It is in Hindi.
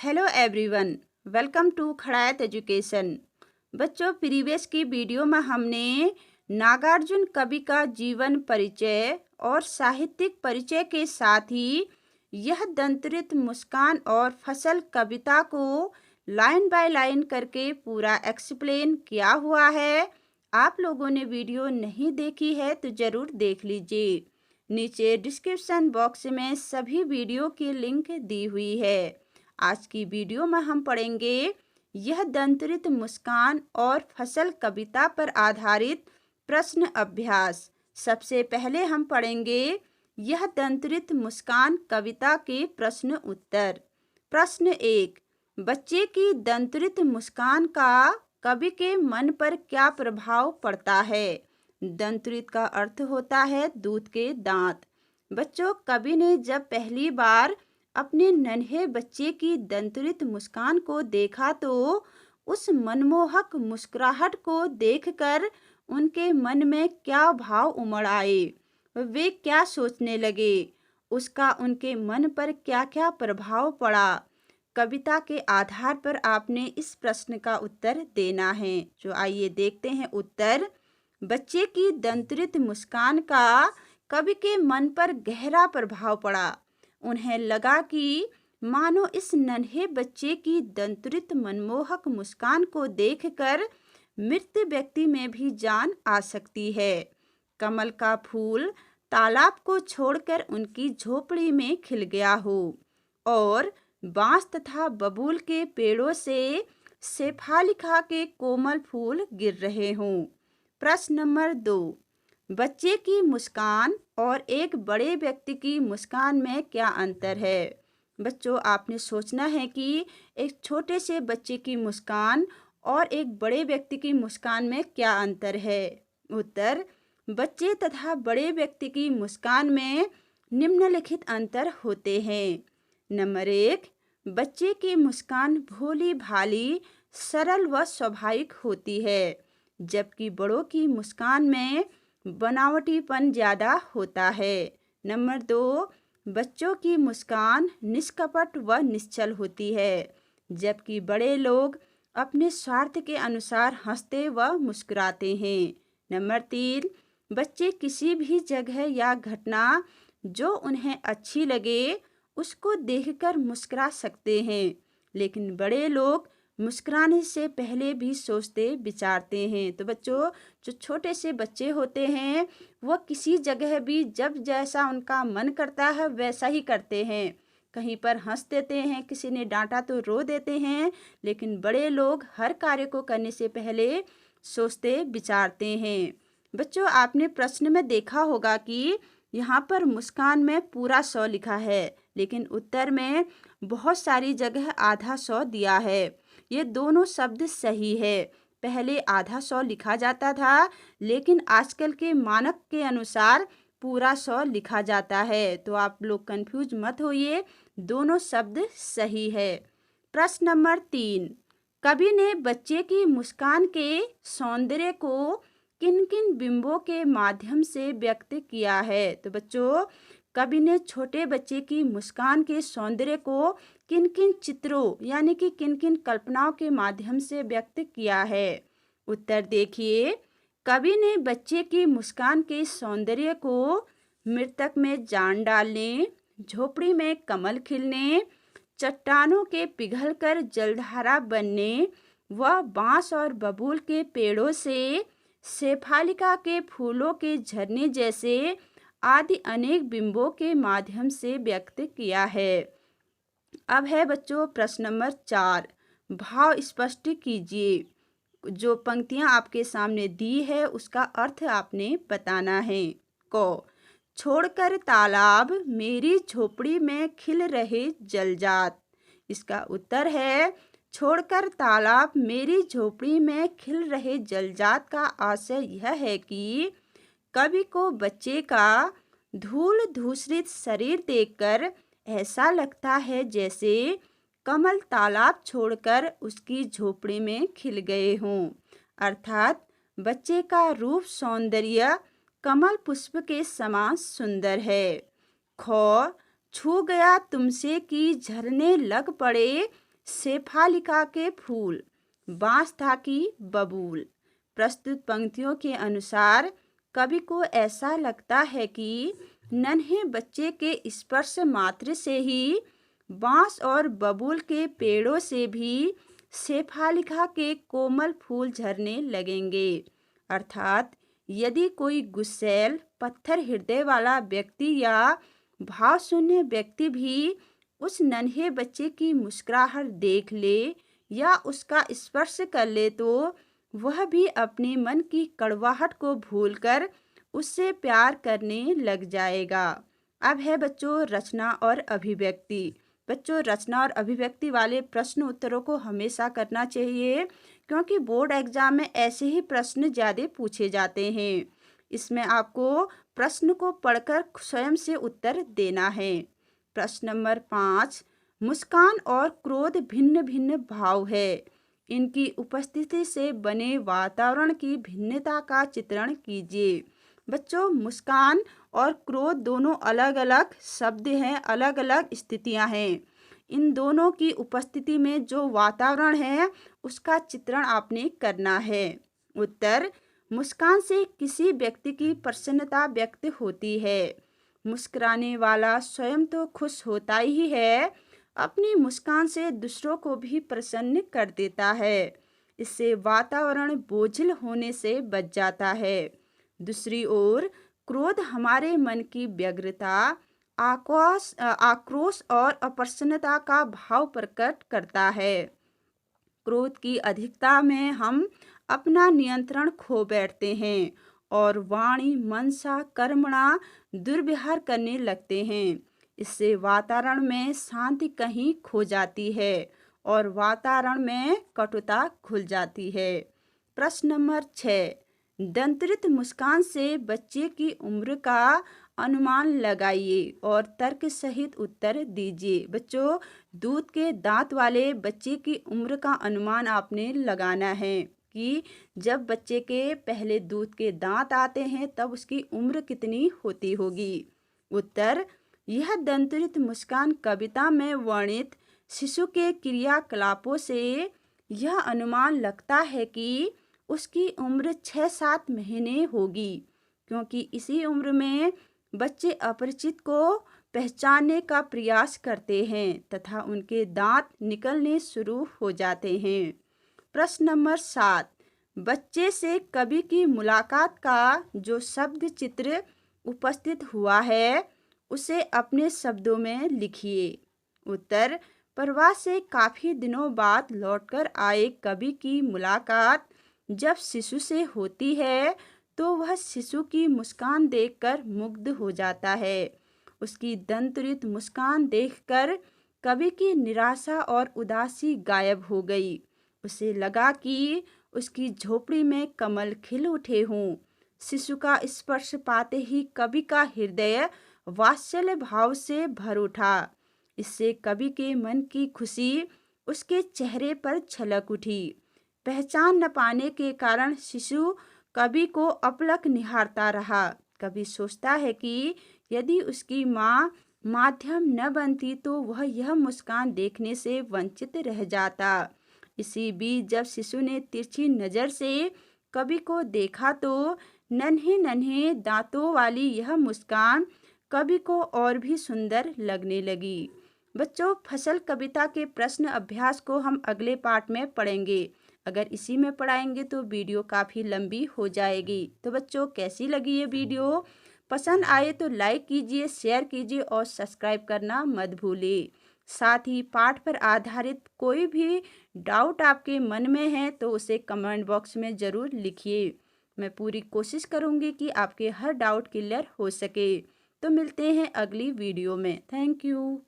Hello everyone, welcome to Khadayat education. बच्चों, प्रीवियस की वीडियो में हमने नागार्जुन कवि का जीवन परिचय और साहित्यिक परिचय के साथ ही यह दंतरित मुस्कान और फसल कविता को लाइन बाय लाइन करके पूरा एक्सप्लेन किया हुआ है। आप लोगों ने वीडियो नहीं देखी है तो ज़रूर देख लीजिए। नीचे डिस्क्रिप्शन बॉक्स में सभी वीडियो की लिंक दी हुई है। आज की वीडियो में हम पढ़ेंगे यह दंतरित मुस्कान और फसल कविता पर आधारित प्रश्न अभ्यास। सबसे पहले हम पढ़ेंगे यह दंतरित मुस्कान कविता के प्रश्न उत्तर। प्रश्न 1, बच्चे की दंतरित मुस्कान का कवि के मन पर क्या प्रभाव पड़ता है? दंतरित का अर्थ होता है दूध के दांत। बच्चों, कवि ने जब पहली बार अपने नन्हे बच्चे की दंतरित मुस्कान को देखा तो उस मनमोहक मुस्कुराहट को देखकर उनके मन में क्या भाव उमड़ आए, वे क्या सोचने लगे, उसका उनके मन पर क्या क्या प्रभाव पड़ा। कविता के आधार पर आपने इस प्रश्न का उत्तर देना है। जो आइए देखते हैं उत्तर। बच्चे की दंतरित मुस्कान का कवि के मन पर गहरा प्रभाव पड़ा। उन्हें लगा कि मानो इस नन्हे बच्चे की दंतरित मनमोहक मुस्कान को देखकर मृत व्यक्ति में भी जान आ सकती है। कमल का फूल तालाब को छोड़कर उनकी झोपड़ी में खिल गया हो और बांस तथा बबूल के पेड़ों से शेफालिका के कोमल फूल गिर रहे हों। प्रश्न नंबर 2, बच्चे की मुस्कान और एक बड़े व्यक्ति की मुस्कान में क्या अंतर है? बच्चों, आपने सोचना है कि एक छोटे से बच्चे की मुस्कान और एक बड़े व्यक्ति की मुस्कान में क्या अंतर है। उत्तर, बच्चे तथा बड़े व्यक्ति की मुस्कान में निम्नलिखित अंतर होते हैं। नंबर 1, बच्चे की मुस्कान भोली भाली, सरल व स्वाभाविक होती है, जबकि बड़ों की मुस्कान में बनावटीपन ज़्यादा होता है। नंबर 2, बच्चों की मुस्कान निष्कपट व निश्चल होती है, जबकि बड़े लोग अपने स्वार्थ के अनुसार हंसते व मुस्कुराते हैं। नंबर 3, बच्चे किसी भी जगह या घटना जो उन्हें अच्छी लगे उसको देखकर मुस्कुरा सकते हैं, लेकिन बड़े लोग मुस्कुराने से पहले भी सोचते विचारते हैं। तो बच्चों, जो छोटे से बच्चे होते हैं वह किसी जगह भी जब जैसा उनका मन करता है वैसा ही करते हैं। कहीं पर हंस देते हैं, किसी ने डांटा तो रो देते हैं, लेकिन बड़े लोग हर कार्य को करने से पहले सोचते विचारते हैं। बच्चों, आपने प्रश्न में देखा होगा कि यहाँ पर मुस्कान में पूरा 100 लिखा है, लेकिन उत्तर में बहुत सारी जगह आधा 100 दिया है। ये दोनों शब्द सही है। पहले आधा 100 लिखा जाता था, लेकिन आजकल के मानक के अनुसार पूरा 100 लिखा जाता है। तो आप लोग कंफ्यूज मत होइए, दोनों शब्द सही है। प्रश्न नंबर 3, कवि ने बच्चे की मुस्कान के सौंदर्य को किन किन बिंबों के माध्यम से व्यक्त किया है? तो बच्चों, कवि ने छोटे बच्चे की मुस्कान के सौंदर्य को किन किन चित्रों यानी कि किन किन कल्पनाओं के माध्यम से व्यक्त किया है? उत्तर देखिए। कवि ने बच्चे की मुस्कान के सौंदर्य को मृतक में जान डालने, झोपड़ी में कमल खिलने, चट्टानों के पिघलकर जलधारा बनने व बांस और बबूल के पेड़ों से शेफालिका के फूलों के झरने जैसे आदि अनेक बिंबों के माध्यम से व्यक्त किया है। अब है बच्चों प्रश्न नंबर 4, भाव स्पष्ट कीजिए। जो पंक्तियां आपके सामने दी है उसका अर्थ आपने बताना है। क, छोड़कर तालाब मेरी झोपड़ी में खिल रहे जलजात। इसका उत्तर है छोड़कर तालाब मेरी झोपड़ी में खिल रहे जलजात का आशय यह है कि कवि को बच्चे का धूल धूसरित शरीर देखकर ऐसा लगता है जैसे कमल तालाब छोड़कर उसकी झोपड़ी में खिल गए हों, अर्थात बच्चे का रूप सौंदर्य कमल पुष्प के समान सुंदर है। ख, छू गया तुमसे कि झरने लग पड़े शेफालिका के फूल, बांस था कि बबूल। प्रस्तुत पंक्तियों के अनुसार कवि को ऐसा लगता है कि नन्हे बच्चे के स्पर्श मात्र से ही बांस और बबूल के पेड़ों से भी शेफालिका के कोमल फूल झरने लगेंगे। अर्थात यदि कोई गुस्सैल, पत्थर हृदय वाला व्यक्ति या भाव शून्य व्यक्ति भी उस नन्हे बच्चे की मुस्कुराहट देख ले या उसका स्पर्श कर ले तो वह भी अपने मन की कड़वाहट को भूलकर उससे प्यार करने लग जाएगा। अब है बच्चों रचना और अभिव्यक्ति। बच्चों रचना और अभिव्यक्ति वाले प्रश्न उत्तरों को हमेशा करना चाहिए, क्योंकि बोर्ड एग्जाम में ऐसे ही प्रश्न ज़्यादा पूछे जाते हैं। इसमें आपको प्रश्न को पढ़कर स्वयं से उत्तर देना है। प्रश्न नंबर 5, मुस्कान और क्रोध भिन्न भिन्न भाव है। इनकी उपस्थिति से बने वातावरण की भिन्नता का चित्रण कीजिए। बच्चों मुस्कान और क्रोध दोनों अलग अलग शब्द हैं, अलग अलग स्थितियां हैं। इन दोनों की उपस्थिति में जो वातावरण है उसका चित्रण आपने करना है। उत्तर, मुस्कान से किसी व्यक्ति की प्रसन्नता व्यक्त होती है। मुस्कुराने वाला स्वयं तो खुश होता ही है, अपनी मुस्कान से दूसरों को भी प्रसन्न कर देता है। इससे वातावरण बोझिल होने से बच जाता है। दूसरी ओर क्रोध हमारे मन की व्यग्रता, आक्रोश और अप्रसन्नता का भाव प्रकट करता है। क्रोध की अधिकता में हम अपना नियंत्रण खो बैठते हैं और वाणी मनसा कर्मणा दुर्व्यवहार करने लगते हैं। इससे वातावरण में शांति कहीं खो जाती है और वातावरण में कटुता घुल जाती है। प्रश्न नंबर 6, दंत्रित मुस्कान से बच्चे की उम्र का अनुमान लगाइए और तर्क सहित उत्तर दीजिए। बच्चों दूध के दांत वाले बच्चे की उम्र का अनुमान आपने लगाना है कि जब बच्चे के पहले दूध के दांत आते हैं तब उसकी उम्र कितनी होती होगी। उत्तर, यह दंत्रित मुस्कान कविता में वर्णित शिशु के क्रियाकलापों से यह अनुमान लगता है कि उसकी उम्र 6-7 महीने होगी, क्योंकि इसी उम्र में बच्चे अपरिचित को पहचानने का प्रयास करते हैं तथा उनके दांत निकलने शुरू हो जाते हैं। प्रश्न नंबर 7, बच्चे से कवि की मुलाकात का जो शब्द चित्र उपस्थित हुआ है उसे अपने शब्दों में लिखिए। उत्तर, प्रवास से काफ़ी दिनों बाद लौटकर आए कवि की मुलाकात जब शिशु से होती है तो वह शिशु की मुस्कान देखकर मुग्ध हो जाता है। उसकी दंत्रित मुस्कान देखकर कवि की निराशा और उदासी गायब हो गई। उसे लगा कि उसकी झोपड़ी में कमल खिल उठे हों। शिशु का स्पर्श पाते ही कवि का हृदय वात्सल्य भाव से भर उठा। इससे कवि के मन की खुशी उसके चेहरे पर छलक उठी। पहचान न पाने के कारण शिशु कवि को अपलक निहारता रहा। कवि सोचता है कि यदि उसकी माँ माध्यम न बनती तो वह यह मुस्कान देखने से वंचित रह जाता। इसी बीच जब शिशु ने तिरछी नज़र से कवि को देखा तो नन्हे नन्हे दांतों वाली यह मुस्कान कवि को और भी सुंदर लगने लगी। बच्चों फसल कविता के प्रश्न अभ्यास को हम अगले पार्ट में पढ़ेंगे। अगर इसी में पढ़ाएंगे तो वीडियो काफ़ी लंबी हो जाएगी। तो बच्चों कैसी लगी ये वीडियो? पसंद आए तो लाइक कीजिए, शेयर कीजिए और सब्सक्राइब करना मत भूलिए। साथ ही पाठ पर आधारित कोई भी डाउट आपके मन में है तो उसे कमेंट बॉक्स में ज़रूर लिखिए। मैं पूरी कोशिश करूँगी कि आपके हर डाउट क्लियर हो सके। तो मिलते हैं अगली वीडियो में। Thank you.